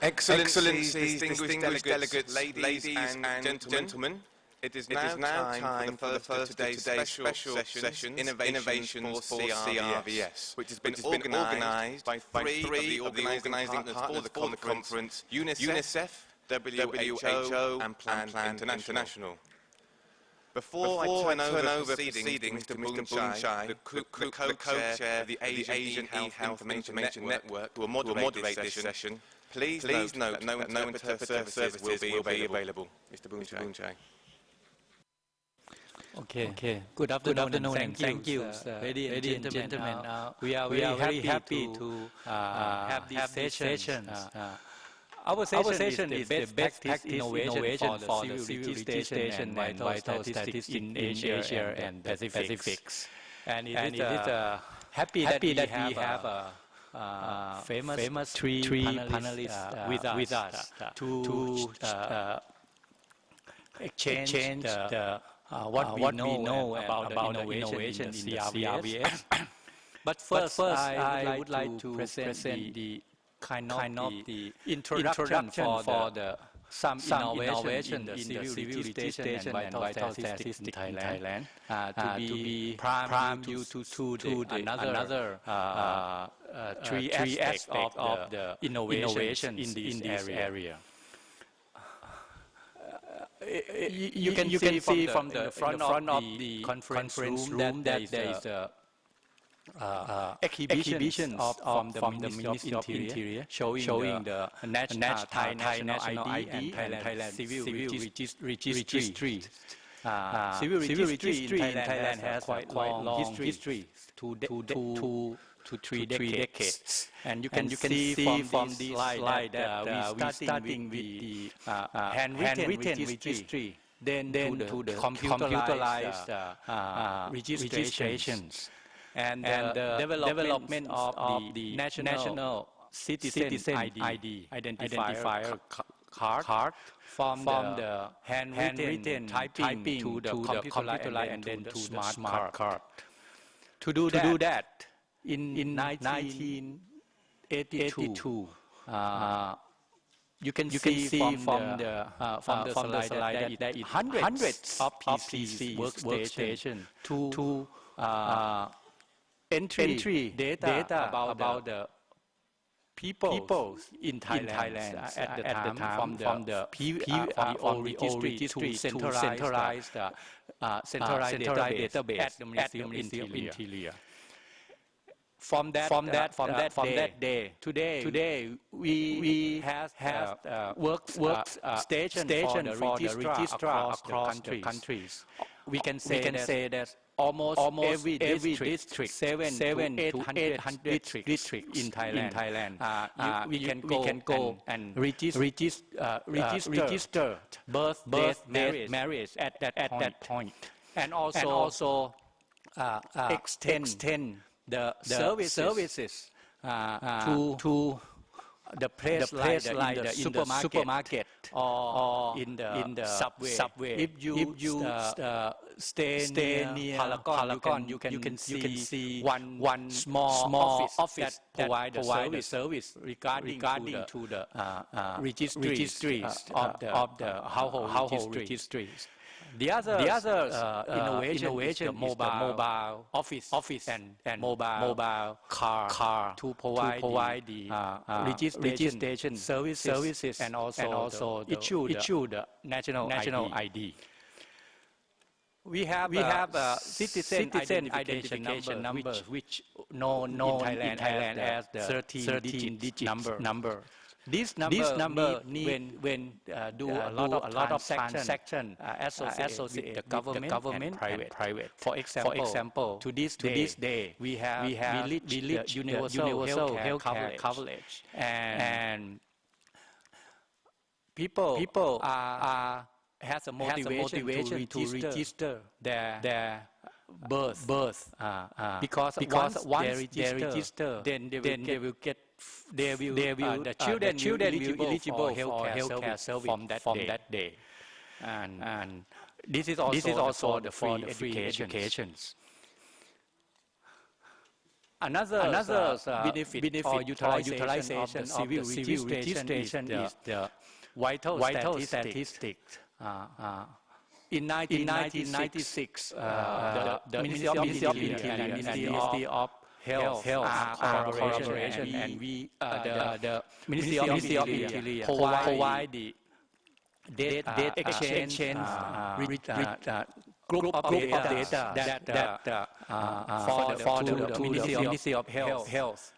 Excellencies, distinguished delegates, ladies and gentlemen, it is now time for the first of today's special session, Innovations for CRVS, which has been organised by three of the organising partners for the conference, UNICEF, WHO and Plan International. Before I turn over proceedings to Mr. Boonchai, the co-chair of the Asian e-Health Information Network, who will moderate this session, please note that no interpreter services will be available. Mr. Boonchai. Okay. Good afternoon and thank you, ladies and gentlemen. We are very happy to have this session. Our session is the best practice innovation for the civil registration and vital statistics in Asia and Pacifics. And it is happy that we have famous three panelists with us to exchange what we know about innovation in the CRVS. But first, I would like to present the kind of the introduction for some innovation in the civil registration and vital statistics in Thailand to be prime you to another three aspects of the innovation in this area. You can see from the front of the conference room that there is exhibition from the Ministry of Interior showing the national ID and Thailand civil registry. Civil registry in Thailand has quite long history, 2 to 3 decades. And you can see from this slide that we starting with the handwritten registry, then to the computerized registrations, and the development of the national citizen ID identifier card, from the handwritten typing to the computerized and then to smart card. To do that, in 1982, you can see from the slide that hundreds of PC workstation to entry data about the people in Thailand at the time from the PO registry to centralized database at the Ministry of Interior. From that day, today we have workstation for the registrar across the countries. We can say that almost every district, 700 to 800 districts in Thailand, we can go and register birth, marriage at that point, and also extend the services to the place like in the supermarket or in the subway. If you stay near Paragon, you can see one small office that provide the service regarding to the registries of the household registries. The other innovation is the mobile office and mobile car to provide the registration services and also issue the national ID. We have a citizen identification number which known in Thailand as the 13-digit number. This number when do a lot of transaction associate the government and private. For example, to this day we reach universal health coverage, and people has a motivation to register their birth because once they register, then they will get the children will be eligible for healthcare service from that day, and this is also the free educations. Another benefit or utilization of the civil registration is the vital statistics. In 1996, the Ministry of Interior and Ministry of Health collaboration, and the Ministry of Interior provide the data exchange group of data that for the Ministry of Health.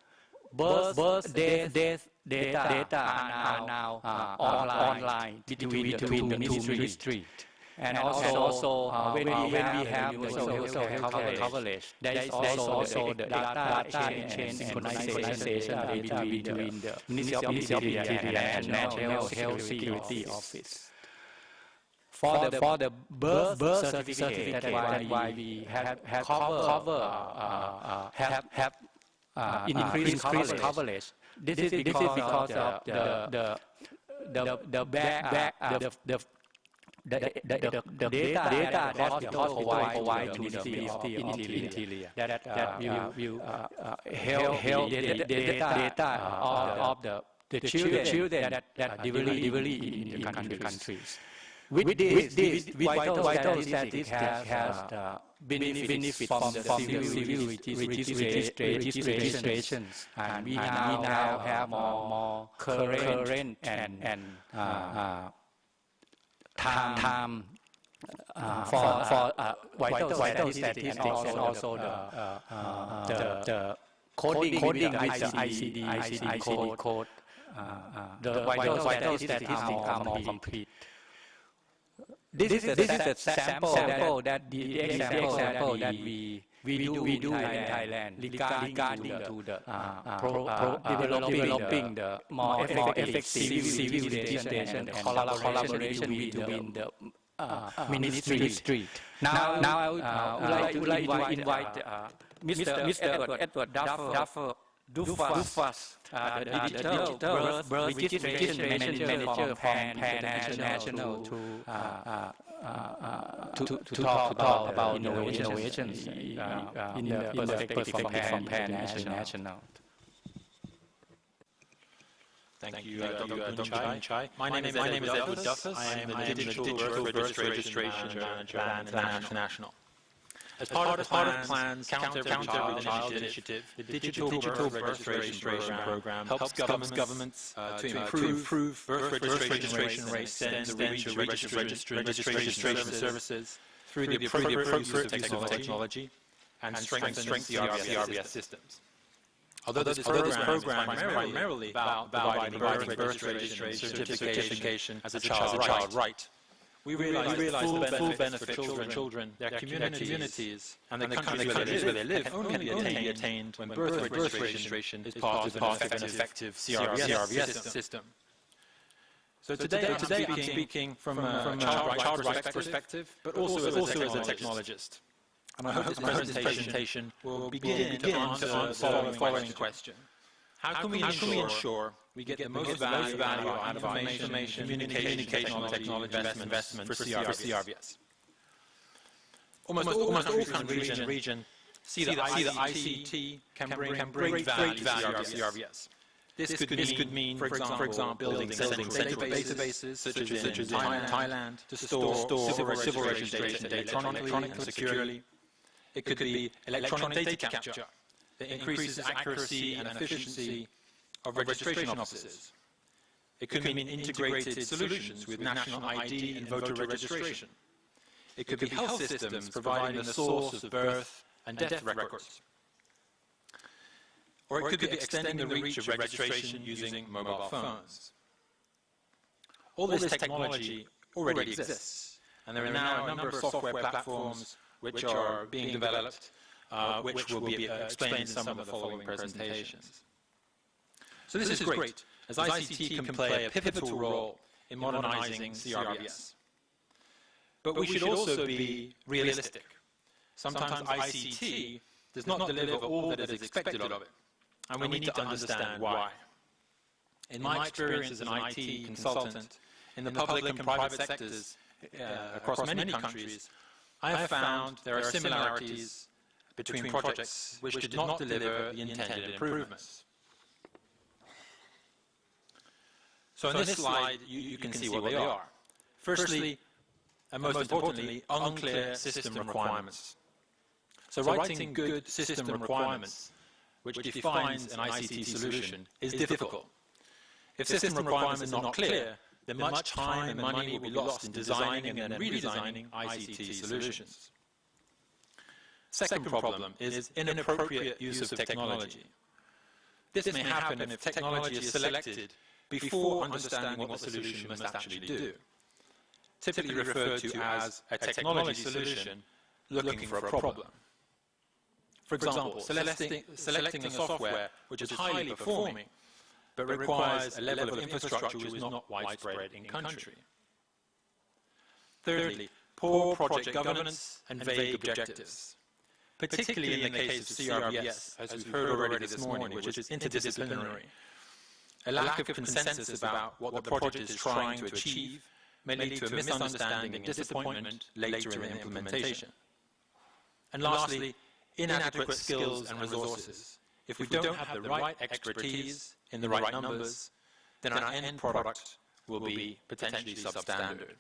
Birth, death data are now online between the two ministries. And also when we have universal health coverage, there is also the data exchange and synchronization between the Ministry of Interior and National Health Security Office. For the birth certificate, why we have increased coverage. This is because of the data that hospital provide to the Ministry of Interior that will help data of the children that delivery in the countries. With this vital statistics has benefit from the civil registrations, and we now have more current and time for vital statistics, and also the coding ICD code. The vital statistics are more complete. This is a sample that the example that we do in Thailand regarding to the developing the more effective civil registration and collaboration between the ministry. Now I would like to invite Mr. Edward Duffus, the digital birth registration manager from Pan International, to talk about innovations in the perspective from Pan International. Thank you, Dr. Chai. My name is Edward Duffus. I am the Digital Birth Registration Manager at Pan International. As part of PLAN's Count Every Child initiative, the Digital Birth Registration Program helps governments to improve birth registration rates, extend the reach of registration services through the appropriate use of technology, and strengthen CRVS systems. Although this program is primarily about providing birth registration certification as a child right, we realize the full benefit for children, their communities, and the countries where they live can only be attained when birth registration is part of an effective CRVS system. So today I'm speaking from a child rights perspective, but also as a technologist. And I hope this presentation will begin to answer the following question. How can we ensure we get the most value out of our information communication technology investment for CRVS? Almost all countries in the region see that ICT can bring great value to CRVS. This could mean, for example, building central databases such as in Thailand to store civil registration data electronically and securely. It could be electronic data capture that increases accuracy and efficiency of registration offices. It could mean integrated solutions with national ID and voter registration. It could be health systems providing the source of birth and death records. Or it could be extending the reach of registration using mobile phones. All this technology already exists, and there are now a number of software platforms which are being developed, which will be explained in some of the following presentations. So this is great, as ICT can play a pivotal role in modernizing CRVS. But we should also be realistic. Sometimes ICT does not deliver all that is expected of it, and we need to understand why. In my experience as an IT consultant in the public and private sectors across many countries, I have found there are similarities between projects which did not deliver the intended improvements. So on this slide, you can see what they are. Firstly, and most importantly, unclear system requirements. So writing good system requirements, which defines an ICT solution, is difficult. If system requirements are not clear, then much time and money will be lost in designing and then redesigning ICT solutions. Second problem is inappropriate use of technology. This may happen if technology is selected before understanding what the solution must actually do, typically referred to as a technology solution looking for a problem. For example, selecting a software which is highly performing but requires a level of infrastructure which is not widespread in country. Thirdly, poor project governance and vague objectives, particularly in the case of CRVS, as we've heard already this morning, which is interdisciplinary. A lack of consensus about what the project is trying to achieve may lead to a misunderstanding and disappointment later in the implementation. And lastly, inadequate skills and resources. If we don't have the right expertise in the right numbers, then our end product will be potentially substandard.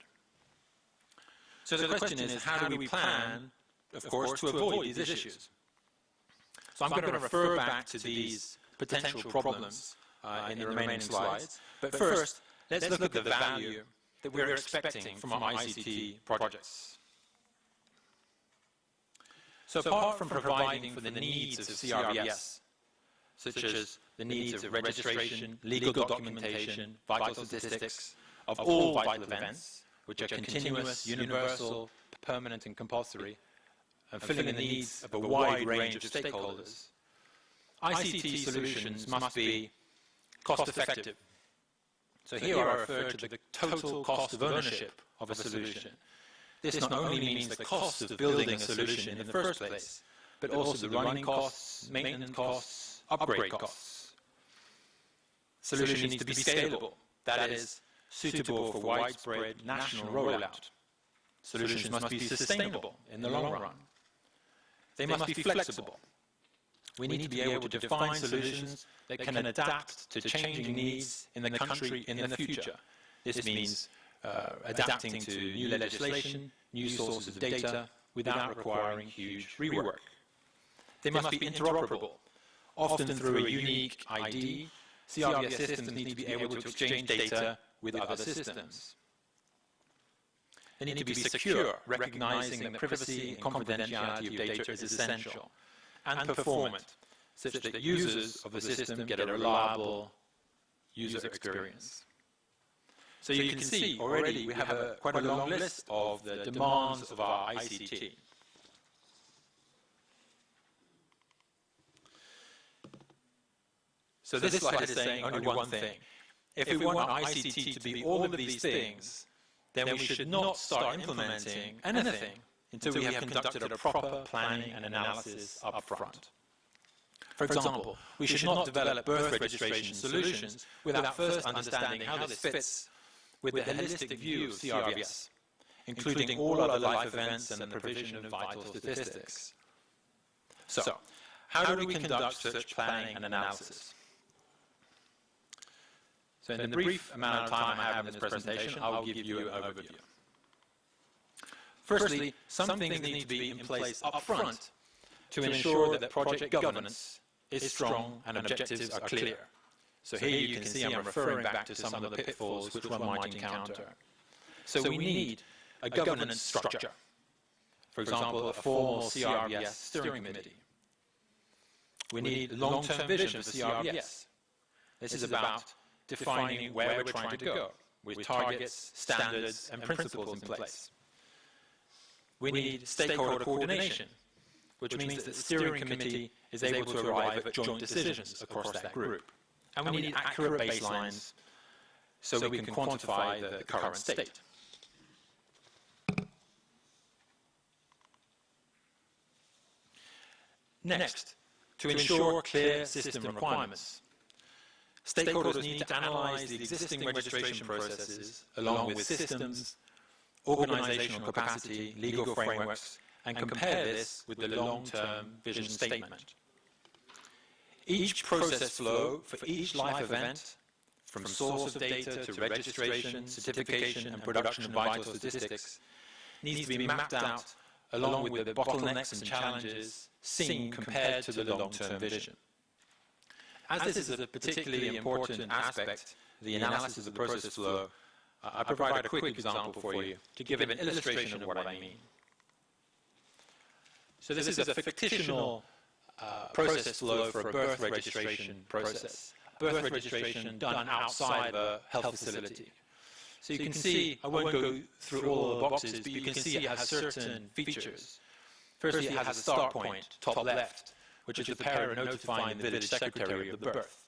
So the question is, how do we plan, of course, to avoid these issues? So I'm going to refer back to these potential problems in the remaining slides. But first, let's look at the value that we're expecting from our ICT projects. So apart from providing for the needs of CRVS, such as the needs of registration, legal documentation, vital statistics of all vital events, which are continuous, universal, permanent and compulsory, and filling the needs of a wide range of stakeholders, ICT solutions must be cost-effective. So here I refer to the total cost of ownership of a solution. This not only means the cost of building a solution in the first place, but also the running costs, maintenance costs, upgrade costs. Solution needs to be scalable, that is, suitable for widespread national rollout. Solutions must be sustainable in the long run. They must be flexible. We need to be able to define solutions that can adapt to changing needs in the country in the future. This means adapting to new legislation, new sources of data, without requiring huge rework. They must be interoperable. Often through a unique ID, CRVS systems need to be able to exchange data with other systems. They need to be secure, recognizing that privacy and confidentiality of data is essential, and performant, such that users of the system get a reliable user experience. So you can see already we have quite a long list of the demands of our ICT. So this slide is saying only one thing. If we want ICT to be all of these things, then we should not start implementing anything until we have conducted a proper planning and analysis up front. For example, we should not develop birth registration solutions without first understanding how this fits with the holistic view of CRVS, including all other life events and the provision of vital statistics. So, how do we conduct such planning and analysis? So in the brief amount of time I have in this presentation, I'll give you an overview. Firstly, some things need to be in place up front to ensure that project governance is strong and objectives are clear. So here you can see I'm referring back to some of the pitfalls which one might encounter. So we need a governance structure. For example, a formal CRVS steering committee. We need a long-term vision for CRVS. This is about defining where we're trying to go, with targets, standards, and principles in place. We need stakeholder coordination, which means that the steering committee is able to arrive at joint decisions across that group. And we need accurate baselines so we can quantify the current state. Next, to ensure clear system requirements. Stakeholders need to analyze the existing registration processes along with systems, organizational capacity, legal frameworks, and compare this with the long-term vision statement. Each process flow for each life event, from source of data to registration, certification, and production of vital statistics, needs to be mapped out along with the bottlenecks and challenges seen compared to the long-term vision. As this is a particularly important aspect, the analysis of the process flow, I provide a quick example for you to give an illustration of what I mean. So this is a fictional process flow for a birth registration process. Birth registration done outside a health facility. So you can see, I won't go through all the boxes, but you can see it has certain features. Firstly, it has a start point, top left, which is the parent notifying the village secretary of the birth.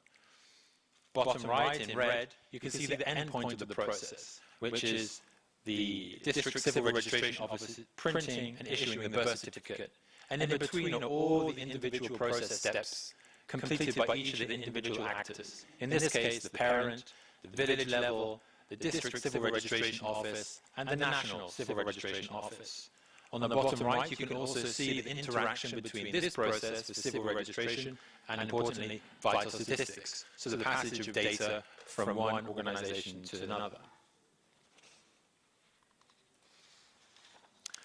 Bottom right, in red, you can see the end point of the process, which is the district civil registration office printing and issuing the birth certificate. And in between are all the individual process steps completed by each of the individual actors. In this case, the parent, the village level, the district civil registration office, and the national civil registration office. On the bottom right, you can also see the interaction between this process, the civil registration, and importantly, vital statistics, so the passage of data from one organization to another.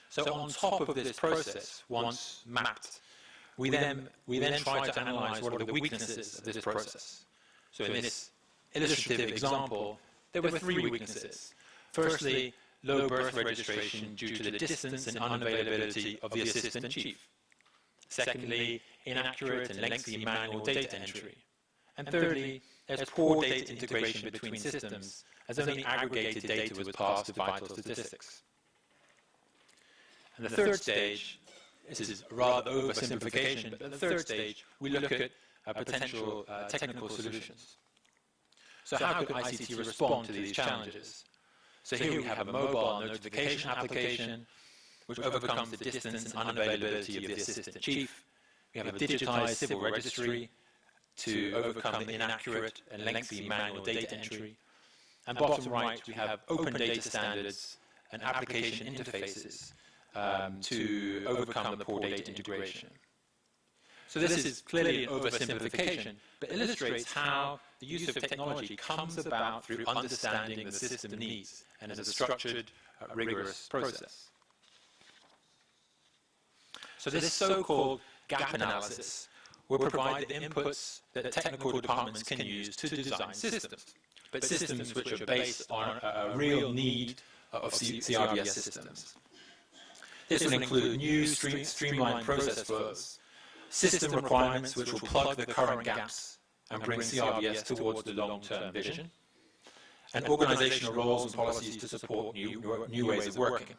So on top of this process, once mapped, we then try to analyze what are the weaknesses of this process. So in this illustrative example, there were three weaknesses. Firstly, low birth registration due to the distance and unavailability of the assistant chief. Secondly, inaccurate and lengthy manual data entry. And thirdly, there's poor data integration between systems, as only aggregated data was passed to vital statistics. And the third stage, this is a rather oversimplification, but at the third stage, we look at potential technical solutions. So how could ICT respond to these challenges? So here we have a mobile notification application, which overcomes the distance and unavailability of the assistant chief. We have a digitized civil registry to overcome the inaccurate and lengthy manual data entry. And bottom right, we have open data standards and application interfaces to overcome the poor data integration. So this is clearly an oversimplification, but illustrates how the use of technology comes about through understanding the system needs and as a structured, rigorous process. So this so-called gap analysis will provide the inputs that technical departments can use to design systems, but systems which are based on a real need of CRVS systems. This will include new streamlined process flows, system requirements which will plug the current gaps and bring CRVS towards the long-term vision, and organizational roles and policies to support new ways of working.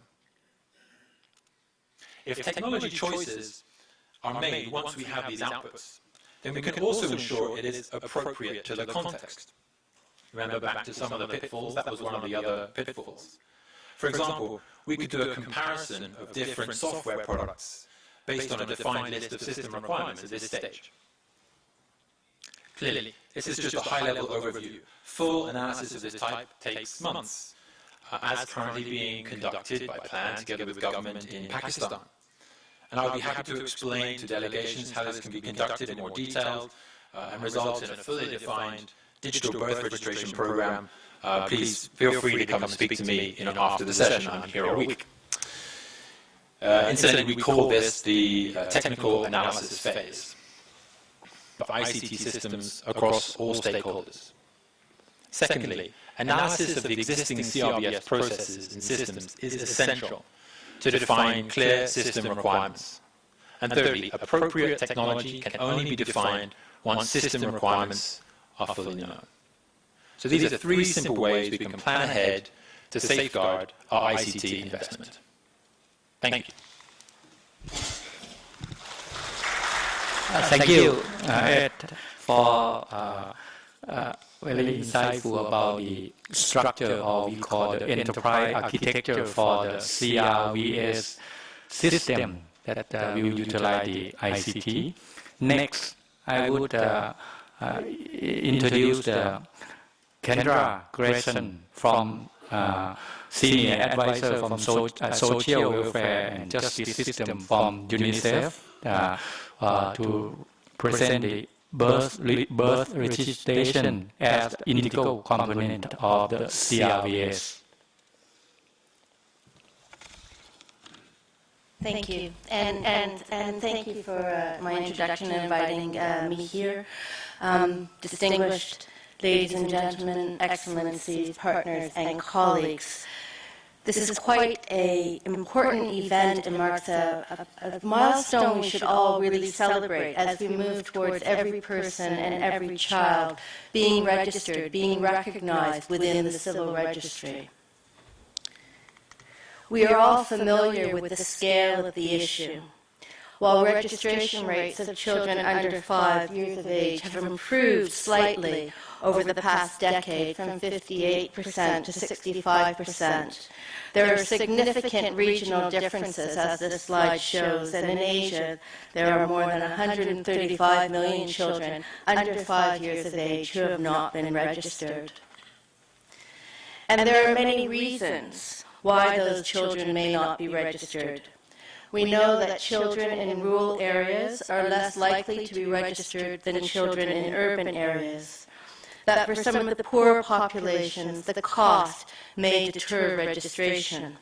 If technology choices are made once we have these outputs, then we can also ensure it is appropriate to the context. Remember back to some of the pitfalls, that was one of the other pitfalls. For example, we could do a comparison of different software products based on a defined list of system requirements at this stage. Clearly, this is just a high-level overview. Full analysis of this type takes months, as currently being conducted by plan together with government in Pakistan. And I'll be happy to explain to delegations how this can be conducted in more detail and result in a fully defined digital birth registration program. Please feel free to come and speak to me after the session. I'm here all week. Incidentally, we call this the technical analysis phase of ICT systems across all stakeholders. Secondly, analysis of the existing CRVS processes and systems is essential to define clear system requirements. And thirdly, appropriate technology can only be defined once system requirements are fully known. So these are three simple ways we can plan ahead to safeguard our ICT investment. Thank you. Thank you, Ed, for very insightful about the structure, or we call the enterprise architecture for the CRVS system that will utilize the ICT. Next, I would introduce Kendra Grayson from senior advisor from social welfare and justice system from UNICEF to present the birth registration as the integral component of the CRVS. Thank you, and thank you for my introduction and inviting me here. Distinguished ladies and gentlemen, excellencies, partners, and colleagues. This is quite an important event and marks a milestone we should all really celebrate as we move towards every person and every child being registered, being recognized within the civil registry. We are all familiar with the scale of the issue. While registration rates of children under 5 years of age have improved slightly over the past decade from 58% to 65%, there are significant regional differences, as this slide shows, and in Asia there are more than 135 million children under 5 years of age who have not been registered. And there are many reasons why those children may not be registered. We know that children in rural areas are less likely to be registered than children in urban areas. That for some of the poorer populations, the cost may deter registration.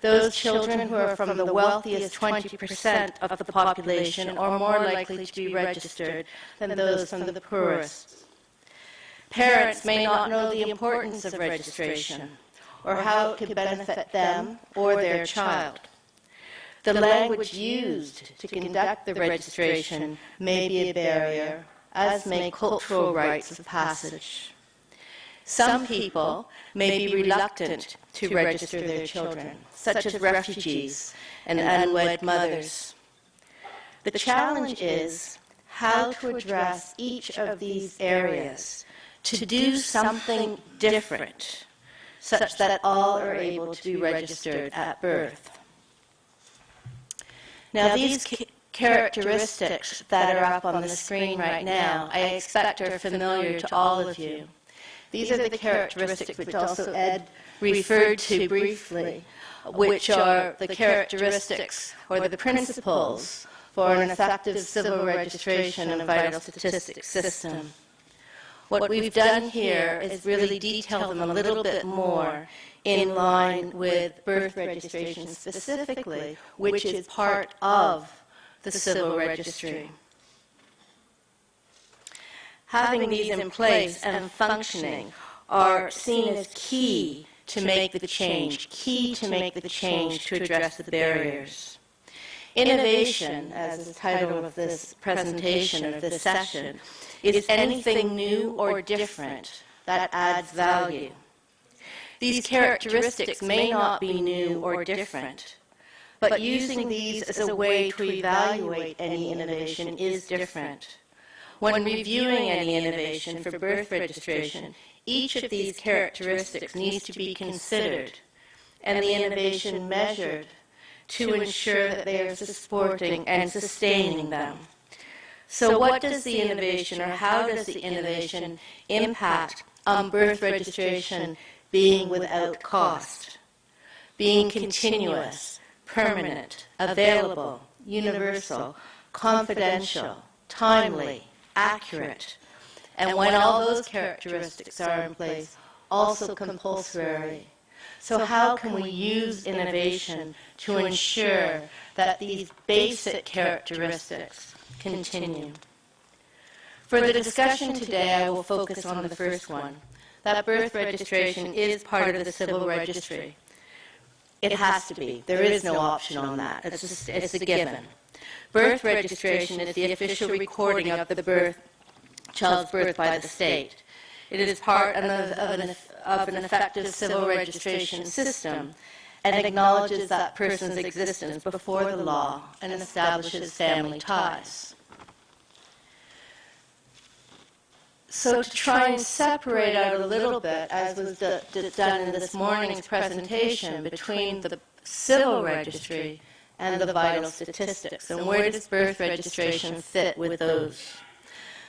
Those children who are from the wealthiest 20% of the population are more likely to be registered than those from the poorest. Parents may not know the importance of registration or how it could benefit them or their child. The language used to conduct the registration may be a barrier, as may cultural rites of passage. Some people may be reluctant to register their children, such as refugees and unwed mothers. The challenge is how to address each of these areas to do something different, such that all are able to be registered at birth. Now, these characteristics that are up on the screen right now, I expect are familiar to all of you. These are the characteristics which also Ed referred to briefly, which are the characteristics or the principles for an effective civil registration and vital statistics system. What we've done here is really detail them a little bit more in line with birth registration specifically, which is part of the civil registry. Having these in place and functioning are seen as key to make the change to address the barriers. Innovation, as the title of this presentation, of this session, is anything new or different that adds value. These characteristics may not be new or different, but using these as a way to evaluate any innovation is different. When reviewing any innovation for birth registration, each of these characteristics needs to be considered and the innovation measured to ensure that they are supporting and sustaining them. So what does the innovation, or how does the innovation impact on birth registration being without cost, being continuous, permanent, available, universal, confidential, timely, accurate, and when all those characteristics are in place, also compulsory? So how can we use innovation to ensure that these basic characteristics continue? For the discussion today, I will focus on the first one, that birth registration is part of the civil registry. It has to be. There is no option on that. It's a given. Birth registration is the official recording of the child's birth by the state. It is part of an effective civil registration system and acknowledges that person's existence before the law and establishes family ties. So to try and separate out a little bit, as was done in this morning's presentation, between the civil registry and the vital statistics, and where does birth registration fit with those?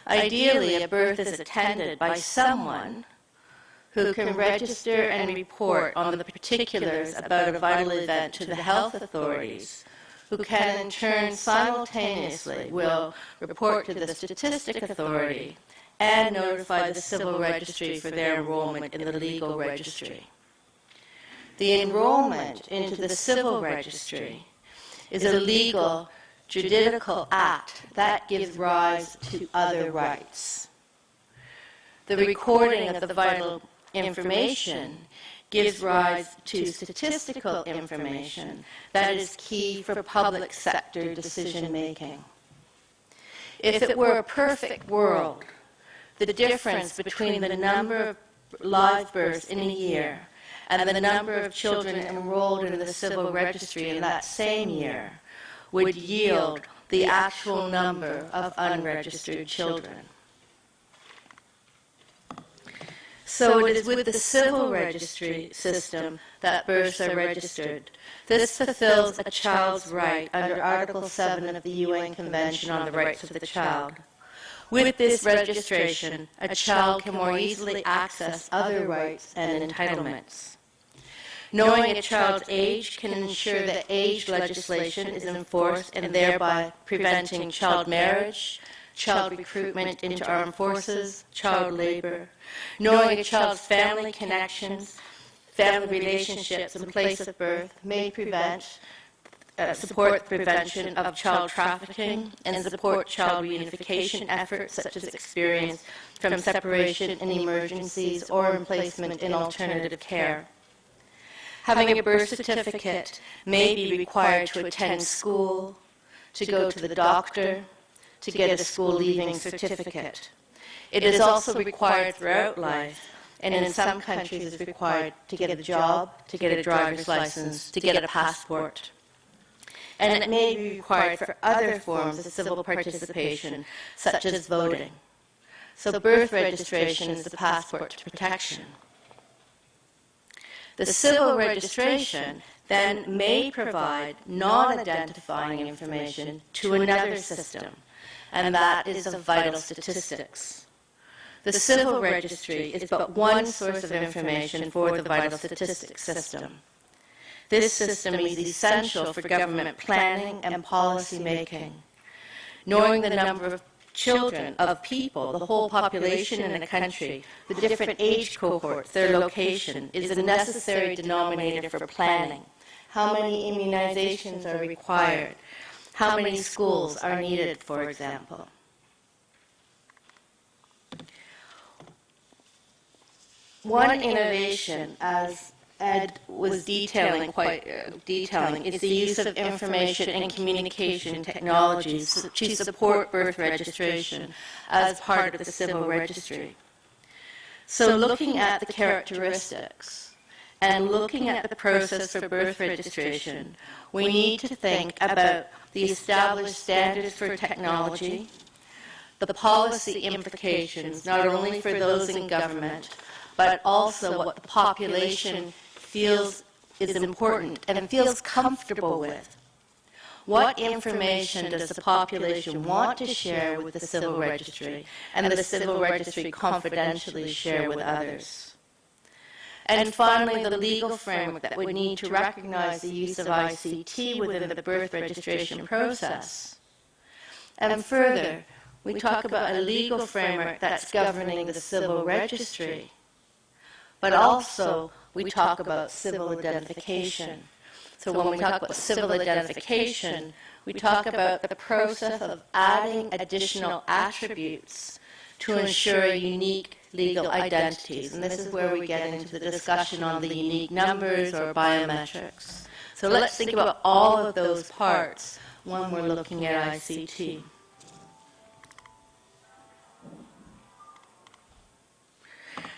Ideally, a birth is attended by someone who can register and report on the particulars about a vital event to the health authorities, who can in turn simultaneously will report to the statistic authority and notify the civil registry for their enrollment in the legal registry. The enrollment into the civil registry is a legal, juridical act that gives rise to other rights. The recording of the vital information gives rise to statistical information that is key for public sector decision-making. If it were a perfect world, the difference between the number of live births in a year and the number of children enrolled in the civil registry in that same year would yield the actual number of unregistered children. So it is with the civil registry system that births are registered. This fulfills a child's right under Article 7 of the UN Convention on the Rights of the Child. With this registration, a child can more easily access other rights and entitlements. Knowing a child's age can ensure that age legislation is enforced and thereby preventing child marriage, child recruitment into armed forces, child labor. Knowing a child's family connections, family relationships and place of birth may support prevention of child trafficking and support child reunification efforts such as experience from separation in emergencies or in placement in alternative care. Having a birth certificate may be required to attend school, to go to the doctor, to get a school leaving certificate. It is also required throughout life, and in some countries is required to get a job, to get a driver's license, to get a passport. And it may be required for other forms of civil participation, such as voting. So birth registration is the passport to protection. The civil registration then may provide non-identifying information to another system, and that is of vital statistics. The civil registry is but one source of information for the vital statistics system. This system is essential for government planning and policy making. Knowing the number of children, of people, the whole population in a country, the different age cohorts, their location, is a necessary denominator for planning. How many immunizations are required? How many schools are needed, for example? One innovation, as Ed was detailing, is the use of information and communication technologies to support birth registration as part of the civil registry. So looking at the characteristics and looking at the process for birth registration, we need to think about the established standards for technology, the policy implications, not only for those in government, but also what the population feels is important and feels comfortable with. What information does the population want to share with the civil registry, and the civil registry confidentially share with others? And finally, the legal framework that would need to recognize the use of ICT within the birth registration process. And further, we talk about a legal framework that's governing the civil registry, but also we talk about civil identification. So when we talk about civil identification, we talk about the process of adding additional attributes to ensure unique legal identities. And this is where we get into the discussion on the unique numbers or biometrics. So let's think about all of those parts when we're looking at ICT.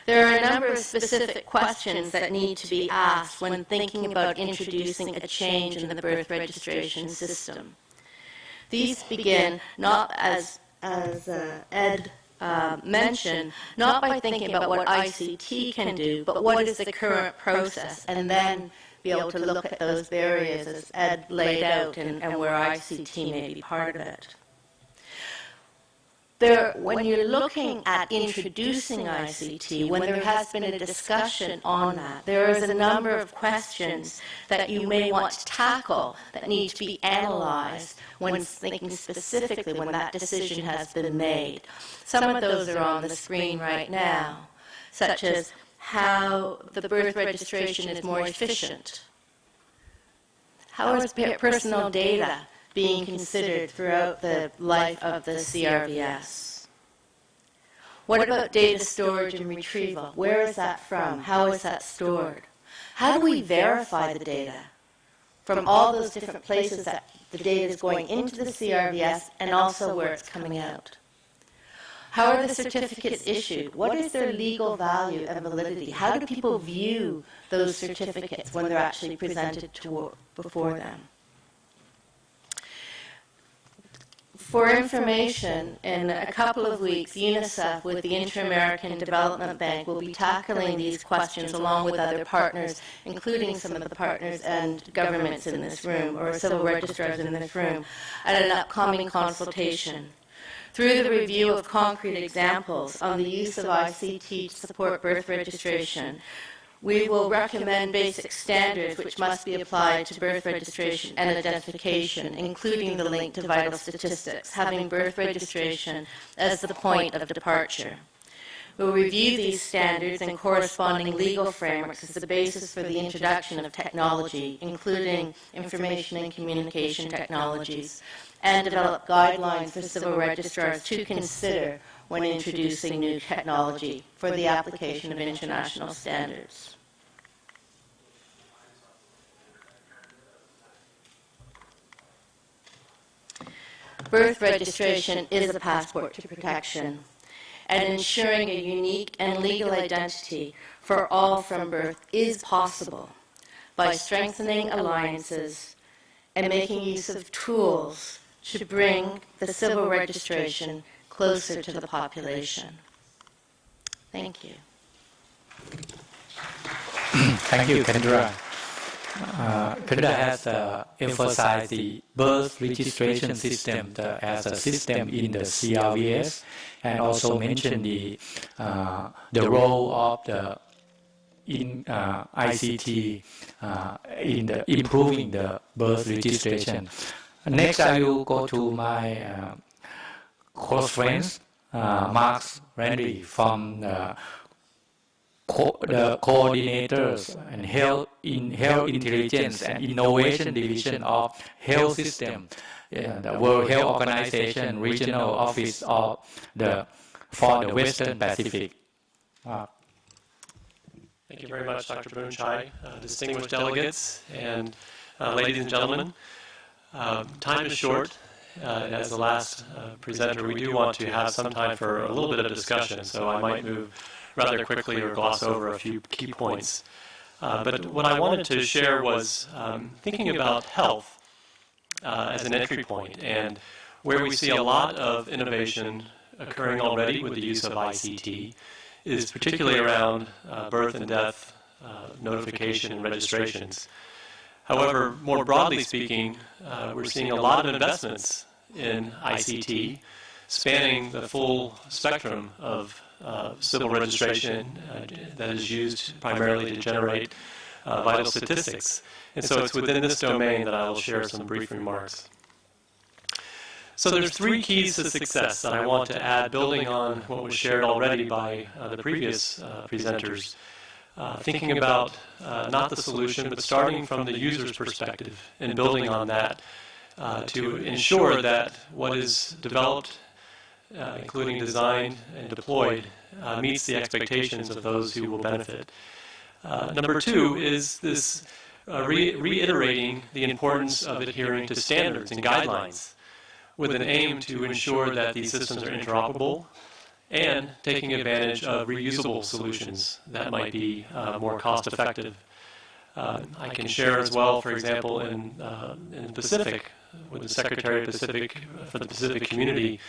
There are a number of specific questions that need to be asked when thinking about introducing a change in the birth registration system. These begin not as Ed mentioned, not by thinking about what ICT can do, but what is the current process, and then be able to look at those barriers as Ed laid out and where ICT may be part of it. when you're looking at introducing ICT, when there has been a discussion on that, there is a number of questions that you may want to tackle that need to be analyzed when thinking specifically when that decision has been made. Some of those are on the screen right now, such as how the birth registration is more efficient. How is personal data being considered throughout the life of the CRVS? What about data storage and retrieval? Where is that from? How is that stored? How do we verify the data from all those different places that the data is going into the CRVS and also where it's coming out? How are the certificates issued? What is their legal value and validity? How do people view those certificates when they're actually presented before them? For information, in a couple of weeks, UNICEF with the Inter-American Development Bank will be tackling these questions along with other partners, including some of the partners and governments in this room, or civil registrars in this room, at an upcoming consultation. Through the review of concrete examples on the use of ICT to support birth registration, we will recommend basic standards which must be applied to birth registration and identification, including the link to vital statistics, having birth registration as the point of departure. We'll review these standards and corresponding legal frameworks as the basis for the introduction of technology, including information and communication technologies, and develop guidelines for civil registrars to consider when introducing new technology for the application of international standards. Birth registration is a passport to protection, and ensuring a unique and legal identity for all from birth is possible by strengthening alliances and making use of tools to bring the civil registration closer to the population. Thank you. Thank you, Kendra. Kendra has emphasized the birth registration system as a system in the CRVS, and also mentioned the role of the ICT in improving the birth registration. Next, I will go to my close friends, Mark Randy from the coordinators and health intelligence and innovation division of health system, the World Health Organization regional office for the Western Pacific. Thank you very much, Dr. Boonchai, distinguished delegates, and ladies and gentlemen. Time is short. As the last presenter, we do want to have some time for a little bit of discussion, so I might move rather quickly or gloss over a few key points. But what I wanted to share was thinking about health as an entry point, and where we see a lot of innovation occurring already with the use of ICT is particularly around birth and death notification and registrations. However, more broadly speaking, we're seeing a lot of investments in ICT spanning the full spectrum of civil registration that is used primarily to generate vital statistics. And so it's within this domain that I will share some brief remarks. So there's three keys to success that I want to add, building on what was shared already by the previous presenters. Thinking about not the solution, but starting from the user's perspective and building on that to ensure that what is developed, including designed and deployed, meets the expectations of those who will benefit. Number two is this reiterating the importance of adhering to standards and guidelines with an aim to ensure that these systems are interoperable and taking advantage of reusable solutions that might be more cost-effective. I can share as well, for example, in the Pacific, with the Secretary of Pacific for the Pacific Community,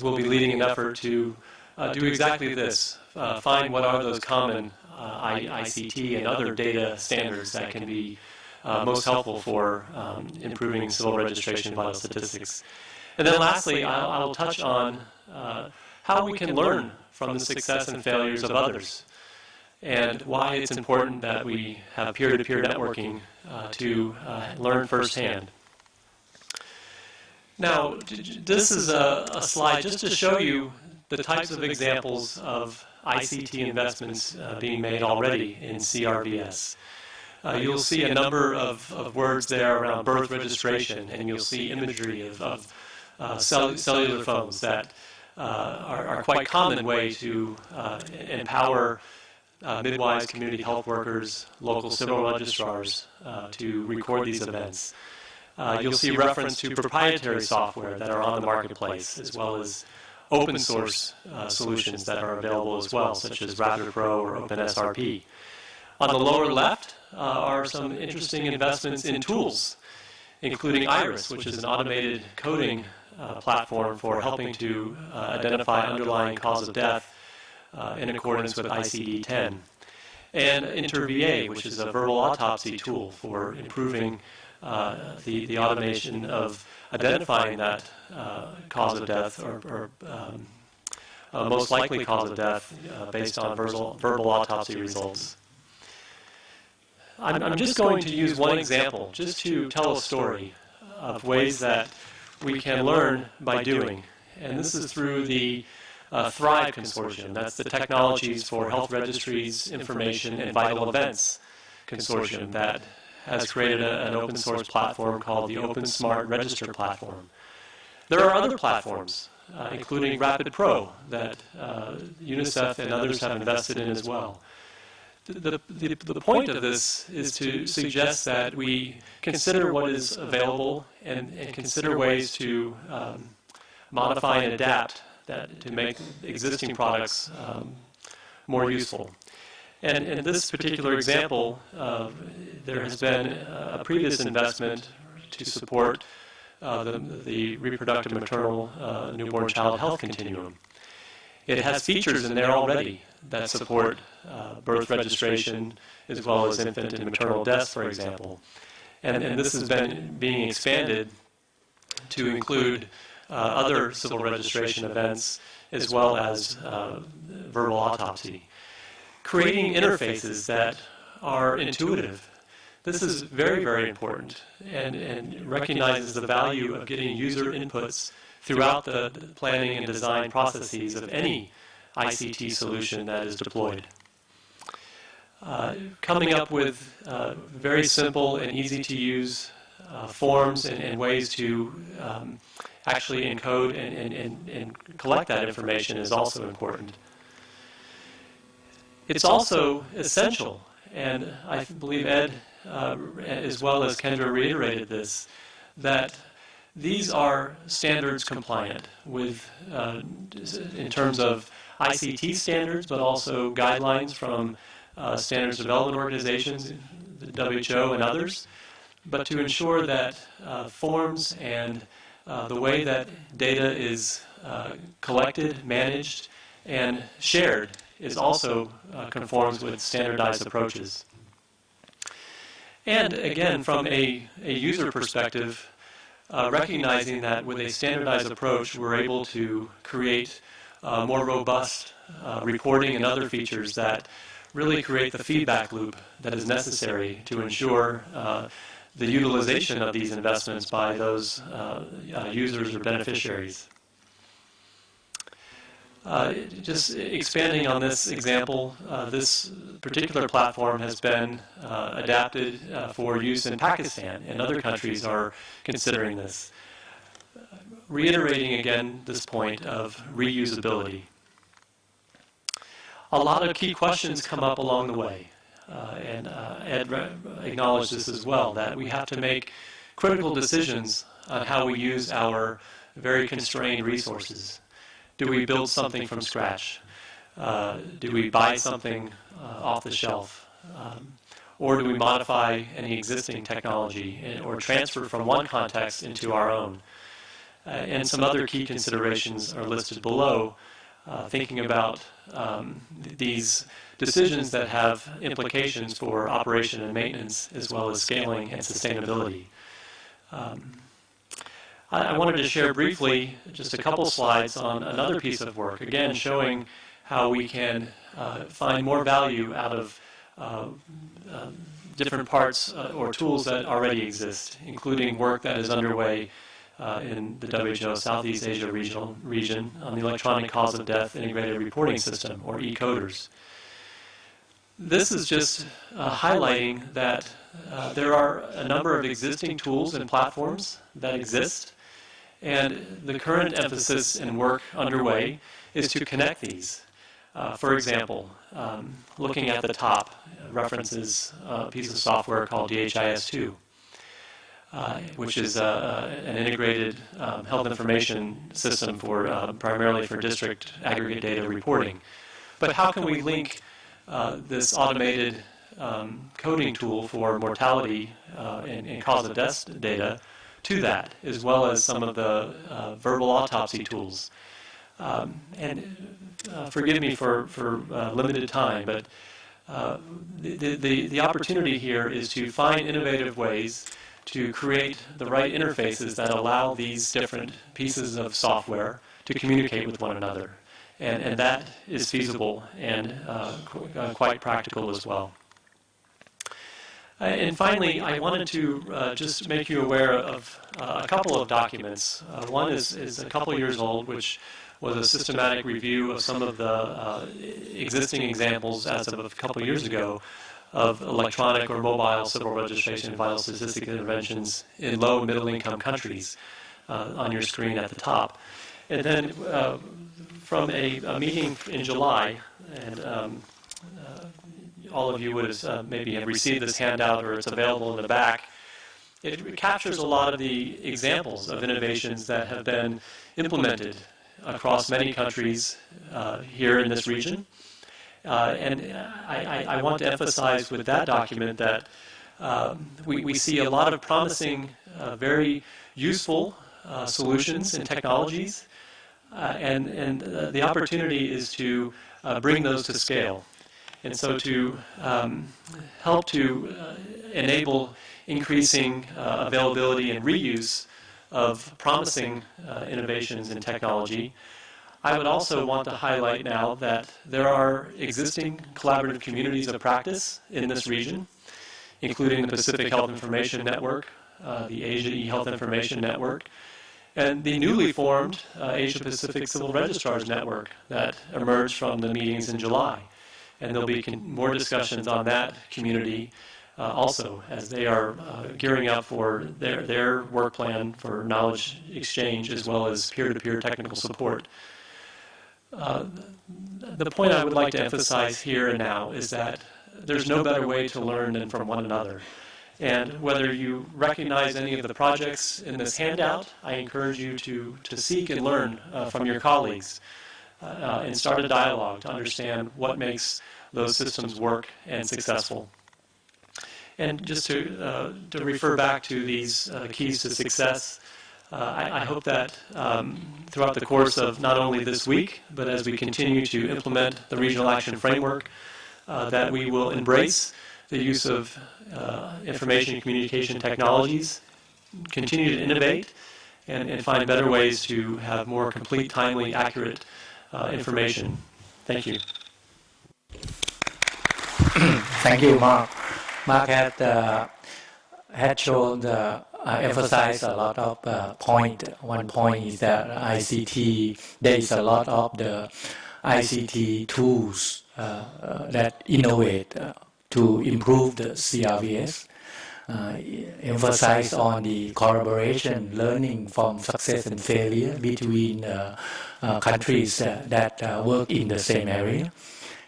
we'll be leading an effort to do exactly this, find what are those common ICT and other data standards that can be most helpful for improving civil registration vital statistics. And then lastly, I'll touch on how we can learn from the success and failures of others, and why it's important that we have peer-to-peer networking to learn firsthand. Now, this is a slide just to show you the types of examples of ICT investments being made already in CRVS. You'll see a number of words there around birth registration, and you'll see imagery of cellular phones that are quite common way to empower midwives, community health workers, local civil registrars to record these events. You'll see reference to proprietary software that are on the marketplace, as well as open source solutions that are available as well, such as RapidPro or OpenSRP. On the lower left are some interesting investments in tools, including IRIS, which is an automated coding platform for helping to identify underlying cause of death in accordance with ICD-10, and InterVA, which is a verbal autopsy tool for improving the automation of identifying that cause of death or most likely cause of death based on verbal autopsy results. I'm just going to use one example just to tell a story of ways that we can learn by doing. And this is through the Thrive Consortium. That's the Technologies for Health Registries, Information, and Vital Events Consortium that has created an open source platform called the Open Smart Register Platform. There are other platforms, including RapidPro, that UNICEF and others have invested in as well. The point of this is to suggest that we consider what is available and consider ways to modify and adapt to make existing products more useful. And in this particular example, there has been a previous investment to support the reproductive maternal newborn child health continuum. It has features in there already that support birth registration as well as infant and maternal deaths, for example. And this has been being expanded to include other civil registration events as well as verbal autopsy. Creating interfaces that are intuitive. This is very, very important and recognizes the value of getting user inputs throughout the planning and design processes of any ICT solution that is deployed. Coming up with very simple and easy to use forms and ways to actually encode and collect that information is also important. It's also essential, and I believe Ed, as well as Kendra reiterated this, that these are standards compliant with, in terms of ICT standards, but also guidelines from standards development organizations, the WHO and others, but to ensure that forms and the way that data is collected, managed, and shared is also conforms with standardized approaches. And again, from a user perspective, recognizing that with a standardized approach, we're able to create more robust reporting and other features that really create the feedback loop that is necessary to ensure the utilization of these investments by those users or beneficiaries. Just expanding on this example, this particular platform has been adapted for use in Pakistan, and other countries are considering this. Reiterating again this point of reusability. A lot of key questions come up along the way, and Ed acknowledged this as well, that we have to make critical decisions on how we use our very constrained resources. Do we build something from scratch? Do we buy something off the shelf? Or do we modify any existing technology or transfer from one context into our own? And some other key considerations are listed below, thinking about these decisions that have implications for operation and maintenance, as well as scaling and sustainability. I wanted to share briefly just a couple slides on another piece of work, again showing how we can find more value out of different parts or tools that already exist, including work that is underway in the WHO Southeast Asia region on the Electronic Cause of Death Integrated Reporting System, or ECODERS. This is just highlighting that there are a number of existing tools and platforms that exist, and the current emphasis and work underway is to connect these. For example, looking at the top, references a piece of software called DHIS2, which is an integrated health information system for primarily for district aggregate data reporting. But how can we link this automated coding tool for mortality and cause of death data to that, as well as some of the verbal autopsy tools? Forgive me for limited time, but the opportunity here is to find innovative ways to create the right interfaces that allow these different pieces of software to communicate with one another. And that is feasible and quite practical as well. And finally, I wanted to just make you aware of a couple of documents. One is a couple years old, which was a systematic review of some of the existing examples as of a couple years ago of electronic or mobile civil registration and vital statistic interventions in low and middle income countries on your screen at the top. And then from a meeting in July, and all of you would have maybe have received this handout or it's available in the back, it captures a lot of the examples of innovations that have been implemented across many countries here in this region. And I want to emphasize with that document that we see a lot of promising, very useful solutions and technologies, and the opportunity is to bring those to scale. And so to help to enable increasing availability and reuse of promising innovations in technology, I would also want to highlight now that there are existing collaborative communities of practice in this region, including the Pacific Health Information Network, the Asia eHealth Information Network, and the newly formed Asia Pacific Civil Registrars Network that emerged from the meetings in July. And there'll be more discussions on that community also, as they are gearing up for their work plan for knowledge exchange as well as peer-to-peer technical support. The point I would like to emphasize here and now is that there's no better way to learn than from one another. And whether you recognize any of the projects in this handout, I encourage you to seek and learn from your colleagues and start a dialogue to understand what makes those systems work and successful. And just to refer back to these keys to success, I hope that throughout the course of not only this week, but as we continue to implement the Regional Action Framework, that we will embrace the use of information and communication technologies, continue to innovate, and find better ways to have more complete, timely, accurate information. Thank you. Thank you, Mark. Mark had shown emphasized a lot of point. One point is that ICT, there is a lot of the ICT tools that innovate to improve the CRVS. Emphasize on the collaboration, learning from success and failure between countries that work in the same area.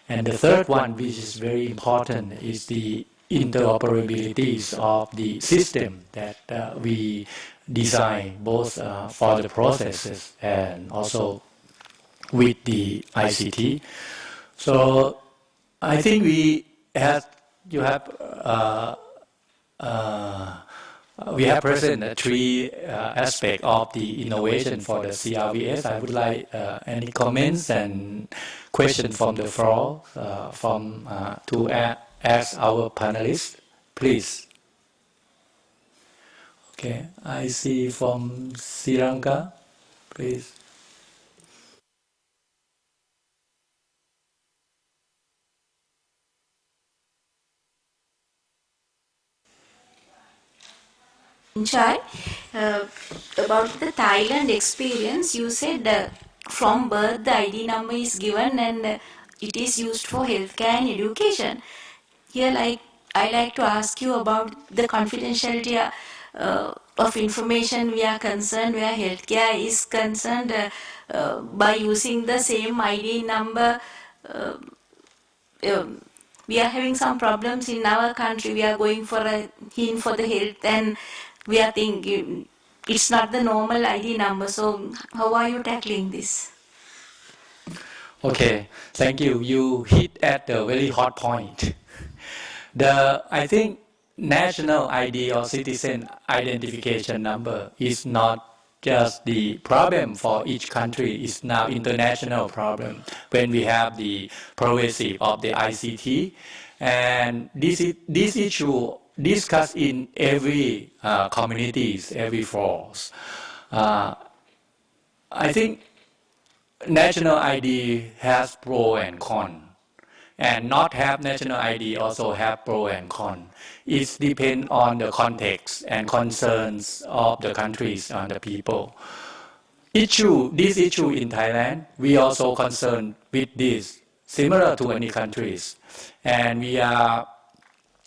And the third one, which is very important, is the interoperabilities of the system that we design, both for the processes and also with the ICT. So I think we have present three aspects of the innovation for the CRVS. I would like any comments and questions from the floor to ask our panelists, please. Okay, I see from Sri Lanka, please. Chai, about the Thailand experience, you said from birth the ID number is given and it is used for healthcare and education. Here, I like to ask you about the confidentiality of information we are concerned, where healthcare is concerned, by using the same ID number. Uh, we are having some problems in our country. We are going for a in for the health, and we are thinking it's not the normal ID number. So, how are you tackling this? Okay, thank you. You hit at the very hot point. I think national ID or citizen identification number is not just the problem for each country, it's now international problem when we have the pervasive of the ICT. And this issue discussed in every communities, every force. I think national ID has pro and con, and not have national ID also have pro and con. It depends on the context and concerns of the countries and the people. This issue in Thailand, we also concerned with this, similar to many countries, and we are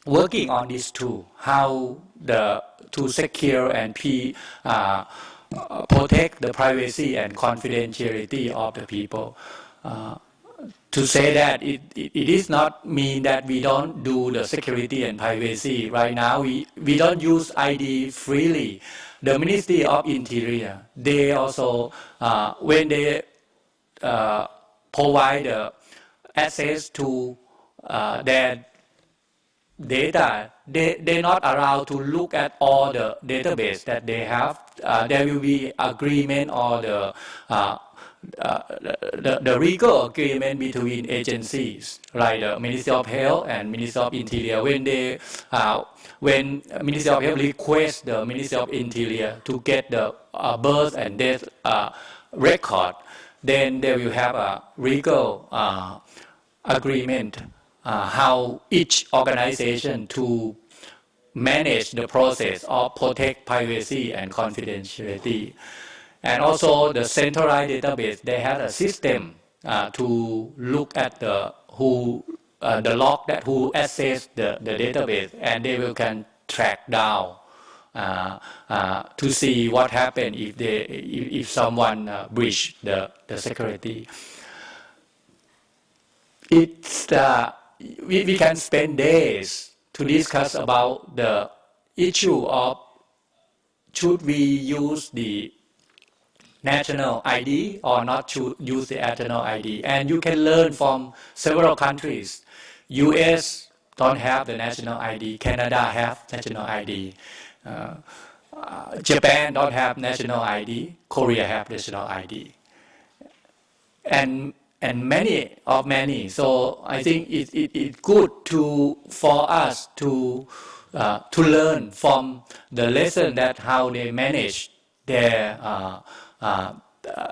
working on this too. How to secure and protect the privacy and confidentiality of the people. To say that it is not mean that we don't do the security and privacy. Right now, we don't use ID freely. The Ministry of Interior, they also, when they provide access to their data, they're not allowed to look at all the database that they have. There will be agreement or the legal agreement between agencies, like the Ministry of Health and Ministry of Interior. When Ministry of Health requests the Ministry of Interior to get the birth and death record, then they will have a legal agreement how each organization to manage the process of protect privacy and confidentiality. And also the centralized database, they have a system to look at the log that who access the database, and they will can track down to see what happened if someone breached the security. We can spend days to discuss about the issue of should we use the national ID or not to use the national ID. And you can learn from several countries. US don't have the national ID. Canada have national ID. Japan don't have national ID. Korea have national ID. And many. So I think it's good for us to learn from the lesson that how they manage their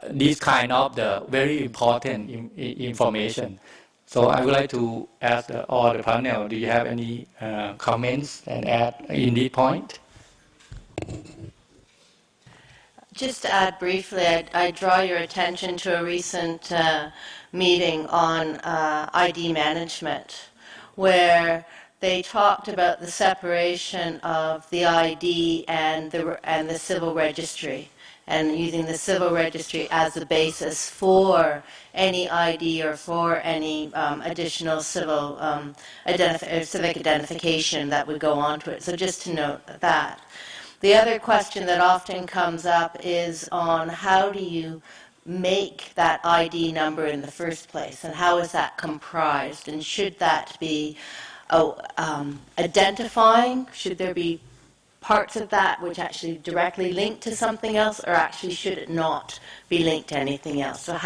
this kind of the very important information. So I would like to ask all the panel, do you have any comments and add in this point? Just to add briefly, I draw your attention to a recent meeting on ID management, where they talked about the separation of the ID and the civil registry, and using the civil registry as the basis for any ID or for any additional civic identification that would go onto it. So just to note that. The other question that often comes up is on how do you make that ID number in the first place, and how is that comprised, and should that be identifying? Should there be parts of that which actually directly link to something else, or actually should it not be linked to anything else? So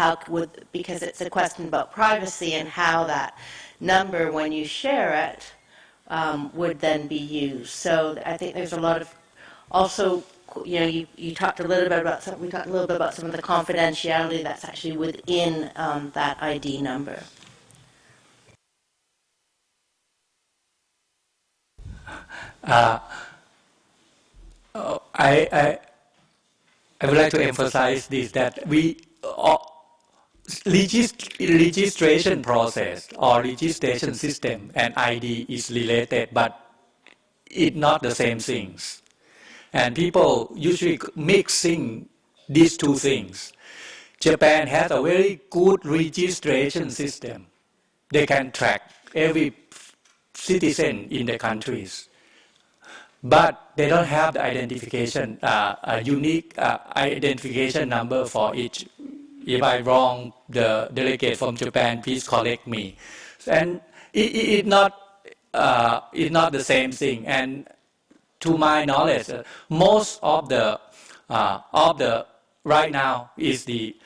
because it's a question about privacy and how that number, when you share it, would then be used. So I think there's a lot of Also, you talked a little bit about we talked a little bit about some of the confidentiality that's actually within that ID number. I would like to emphasize this, that registration process or registration system and ID is related, but it's not the same things. And people usually mixing these two things. Japan has a very good registration system. They can track every citizen in the countries. But they don't have the identification, a unique identification number for each. If I'm wrong, the delegate from Japan, please correct me. And it's not the same thing. And to my knowledge, most of the right now is the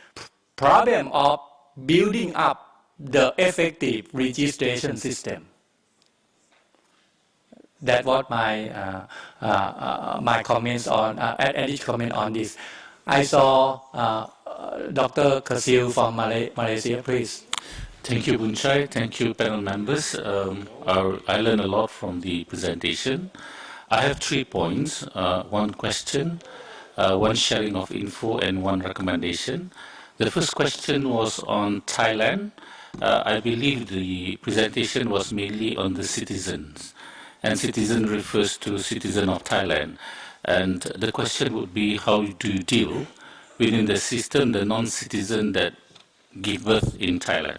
problem of building up the effective registration system. That was my my comments on additional comment on this. I saw Dr. Kasil from Malaysia, please. Thank you, Bunchai. Thank you, panel members. I learned a lot from the presentation. I have 3 points, one question, one sharing of info, and one recommendation. The first question was on Thailand. I believe the presentation was mainly on the citizens, and citizen refers to citizen of Thailand. And the question would be, how do you deal within the system the non-citizen that give birth in Thailand?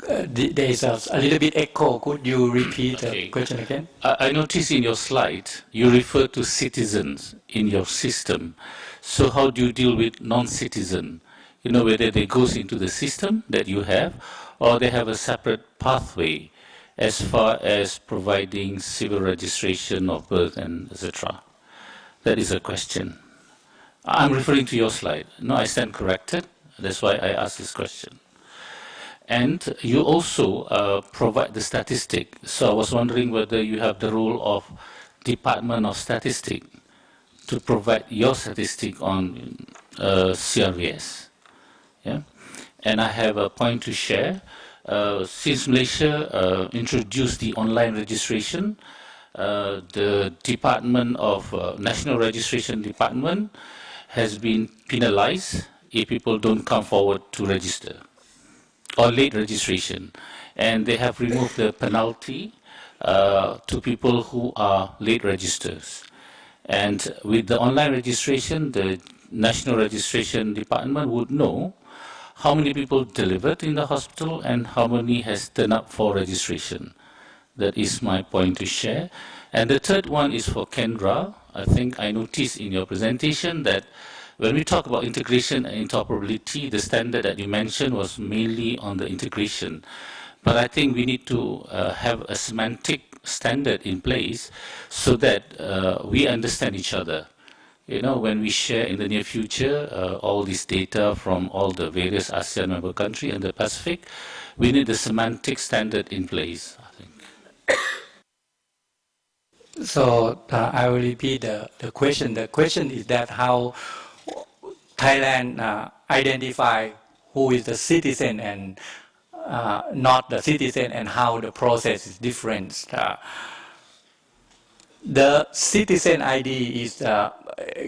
There is a little bit echo. Could you repeat the question again? I noticed in your slide, you refer to citizens in your system. So how do you deal with non-citizen? You know, whether they goes into the system that you have, or they have a separate pathway as far as providing civil registration of birth and etc. That is a question. I'm referring to your slide. No, I stand corrected. That's why I asked this question. And you also provide the statistic. So I was wondering whether you have the role of Department of Statistics to provide your statistic on CRVS. Yeah? And I have a point to share. Since Malaysia introduced the online registration, the Department of National Registration Department has been penalized if people don't come forward to register, or late registration, and they have removed the penalty to people who are late registers. And with the online registration, the National Registration Department would know how many people delivered in the hospital and how many has turned up for registration. That is my point to share. And the third one is for Kendra. I think I noticed in your presentation that when we talk about integration and interoperability, the standard that you mentioned was mainly on the integration. But I think we need to have a semantic standard in place so that we understand each other. You know, when we share in the near future all this data from all the various ASEAN member countries and the Pacific, we need the semantic standard in place, I think. So I will repeat the question. The question is that how Thailand identify who is the citizen and not the citizen, and how the process is different. The citizen ID is,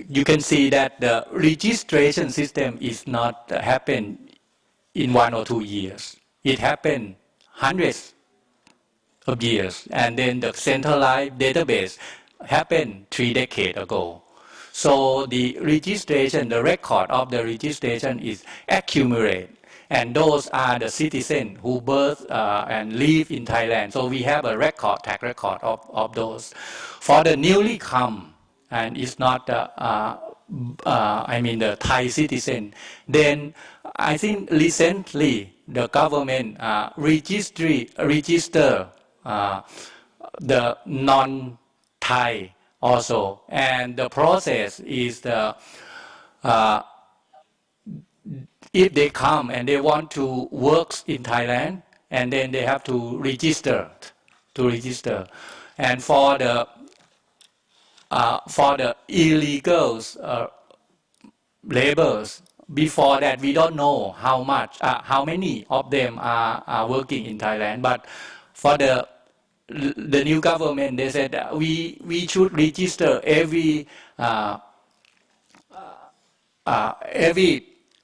you can see that the registration system is not happen in 1 or 2 years. It happened hundreds of years, and then the centralized database happened 3 decades ago. So the registration, the record of the registration is accumulated, and those are the citizens who birth and live in Thailand. So we have a record, track record of those. For the newly come, and it's not I mean the Thai citizen, then I think recently the government register the non-Thai also, and the process is if they come and they want to work in Thailand, and then they have to register, And for the illegals, laborers, before that we don't know how many of them are working in Thailand. But for the new government, they said we should register every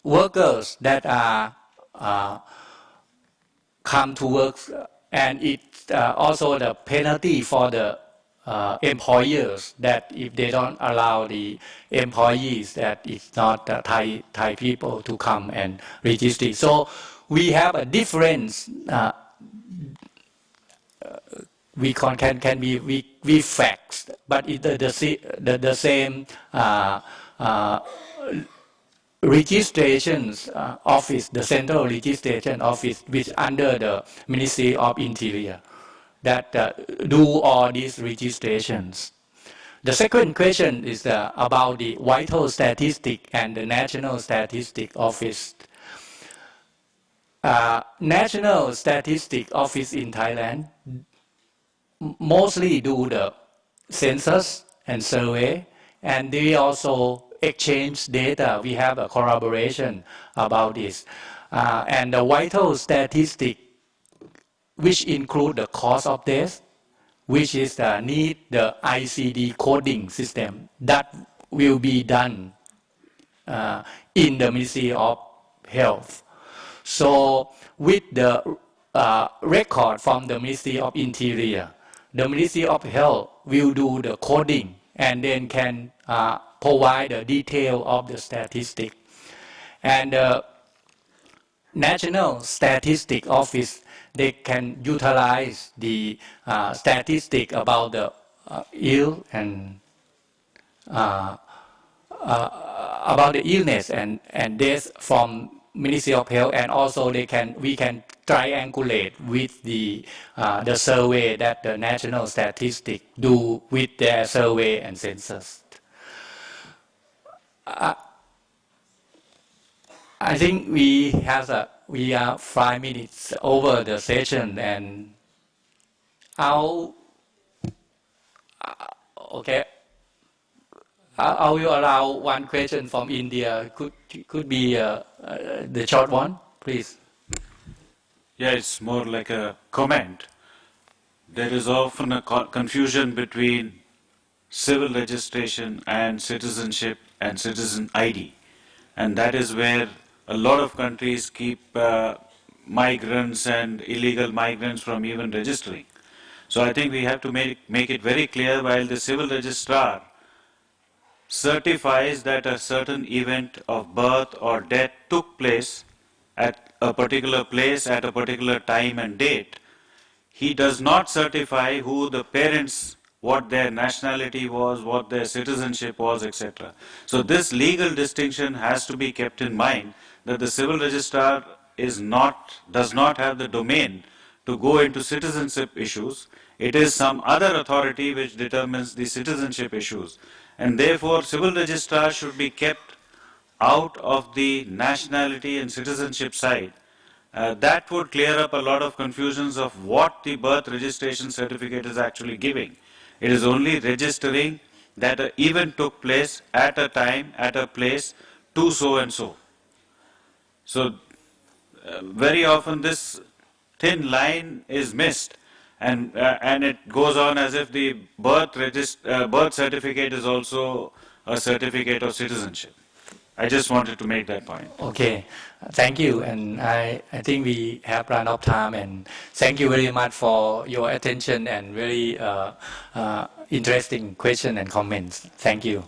workers that are come to work, and it's also the penalty for the employers that if they don't allow the employees that it's not Thai people to come and register. So we have a difference. We can be we facts, but it's the same registrations office, the central registration office, which under the Ministry of Interior, that do all these registrations. The second question is about the vital statistic and the National Statistic Office. National Statistic Office in Thailand mostly do the census and survey, and they also exchange data. We have a collaboration about this. And the vital statistic, which include the cause of death, which is need the ICD coding system, that will be done in the Ministry of Health. So with the record from the Ministry of Interior, the Ministry of Health will do the coding and then can provide the detail of the statistic. And the National Statistic Office, they can utilize the statistic about the ill and about the illness and death from Ministry of Health, and also we can triangulate with the survey that the National Statistic do with their survey and census. I think we are 5 minutes over the session, and okay. I will allow one question from India. Could be the short one, please. Yeah, it's more like a comment. There is often a confusion between civil registration and citizenship and citizen ID. And that is where a lot of countries keep migrants and illegal migrants from even registering. So I think we have to make it very clear, while the civil registrar certifies that a certain event of birth or death took place at a particular place at a particular time and date, he does not certify who the parents, what their nationality was, what their citizenship was, etc. So this legal distinction has to be kept in mind, that the civil registrar does not have the domain to go into citizenship issues. It is some other authority which determines the citizenship issues. And therefore, civil registrar should be kept out of the nationality and citizenship side. That would clear up a lot of confusions of what the birth registration certificate is actually giving. It is only registering that an event took place at a time, at a place, to so and so. So, very often this thin line is missed, and it goes on as if the birth certificate is also a certificate of citizenship. I just wanted to make that point. Okay, thank you. And I think we have run out of time, and thank you very much for your attention and very interesting question and comments. Thank you.